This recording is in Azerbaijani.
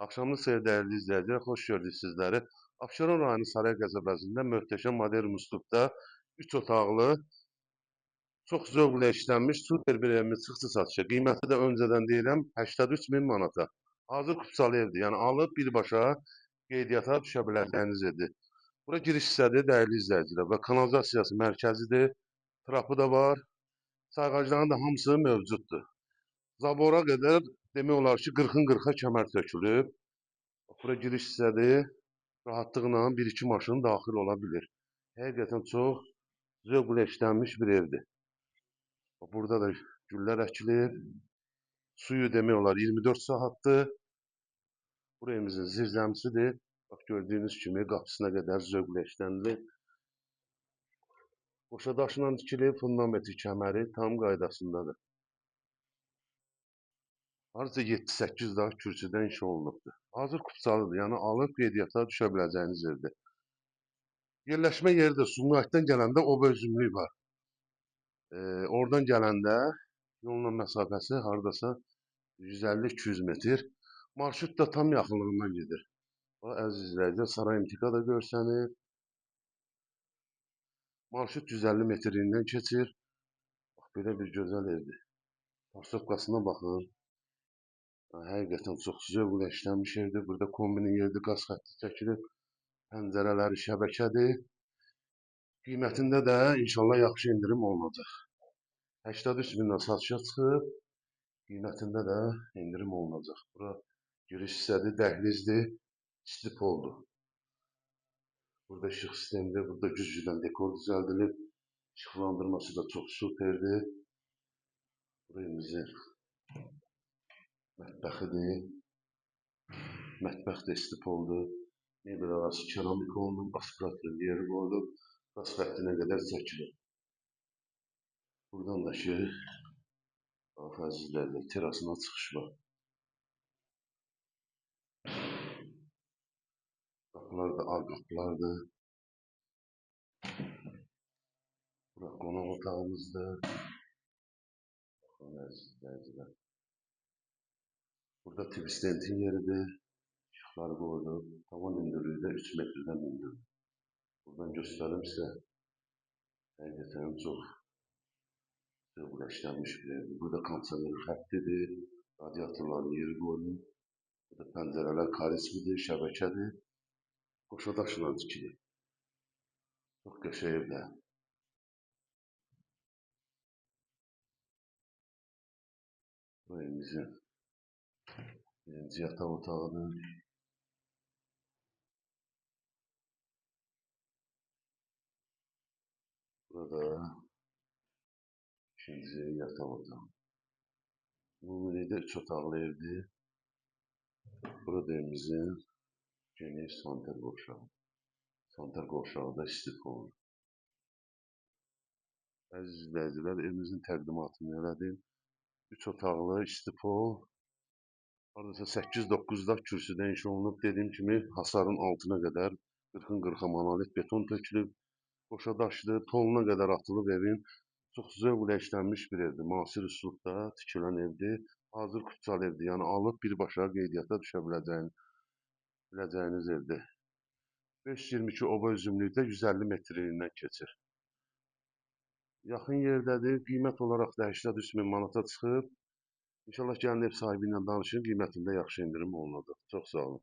Axşamınız xeyir dəyərli izləyicilər, xoş gördük sizləri. Abşeron rayonu Saray qəsəbəsində möhtəşəm modern üslubda 3 otaqlı, çox zövqlə işlənmiş super bir evimiz çıxdı satışa. Qiyməti də öncədən deyirəm 83 min manata. Hazır kupsalı evdir, yəni alıb birbaşa qeydiyyata düşə biləcəyiniz evdir. Bura giriş hissədir dəyərli izləyicilər və kanalizasiyası mərkəzidir, trapı da var, sayğacların da hamısı mövcuddur. Zabora qədər demək olar ki 40-ın 40-a kəmər tökülüb. Bura giriş hissədir. Rahatlıqla bir-iki maşın daxil ola bilir. Həqiqətən çox zövqlə işlənmiş bir evdir. Burada da güllər əkilib. Suyu demək olar 24 saatdır. Bu evimizin zirzəmisidir. Bax gördüyünüz kimi qapısına qədər zövqlə işlənilib. Qoşa daşla tikilib, fundamenti kəməri tam qaydasındadır. Harca 7-8 daha kürsüdən inşa olunubdur. Hazır kupsalıdır, yəni alıb qeydiyyata düşə biləcəyiniz evdir. Yerləşmə yeri də Sumqayıtdan gələndə obözümlük var. Oradan gələndə yolla məsafəsi hardasa 150-200 metr. Marşrut da tam yaxınlığından gedir. Əziz izləyicilər, Saray İntiqa da görsənir. Marşrut 150 metrindən keçir. Bax, belə bir gözəl evdir. Parsovkasına baxın. Həqiqətən çox zövqlə işlənmiş evdir. Burada kombinin yerdə qaz xətti çəkilib. Pəncərələri şəbəkədir. Qiymətində də inşallah yaxşı indirim olunacaq. 83 mindən satışa çıxıb. Qiymətində də indirim olunacaq. Bura giriş hissədir, dəhlizdir, isti poldur. Burada işıq sistemidir, burada güzgüdən dekor düzəldilib. İşıqlandırması da çox superdir. Burayımızın mətbəxidir. Mətbəx də isti poldur. Mebel arası keramik olunub, aspirator yeri qoyulub. Qaz xəttinə qədər çəkilib. Buradan da ki, əzizlərlə terasına çıxış var. Qapılar da ağ qapılardır. Bura qonaq otağımızdır. Baxın əzizlər. Burada tvistentin yeridir. İşıqları qoyulub. Tavan hündürlüyü də 3 metrdən hündür. Buradan göstərim sizə. Həqiqətən çox zövqlə işlənmiş bir evdir. Burada kondisioner xəttidir. Radiatorların yeri qoyulub. Burada pəncərələr karismidir, şəbəkədir. Qoşa daşla tikilir. Çox qəşəng evdir. Bu evimizin birinci yataq otağıdır. Burada ikinci yataq otağı. Ümumilikdə 3 otaqlı evdir. Burada evimizin geniş santer qovşağı. Santer qovşağı da isti poldur. Əziz izləyicilər, evimizin təqdimatını elədim. 3 otaqlı isti pol. Hardasa 8-9 da kürsüdən inşa olunub. Dediyim kimi hasarın altına qədər 40-ın 40-a monolit beton tökülüb. Qoşa daşlı, poluna qədər atılıb evin. Çox zövqlə işlənmiş bir evdir. Müasir üslubda tikilən evdir. Hazır kupçalı evdir. Yəni alıb birbaşa qeydiyyata düşə biləcəyiniz evdir. 522 oba üzümlükdə 150 metrindən keçir. Yaxın yerdədir. Qiymət olaraq da 83 min manata çıxıb. İnşallah gəlin ev sahibi ilə danışın. Qiymətində yaxşı indirim olunacaq. Çox sağ olun.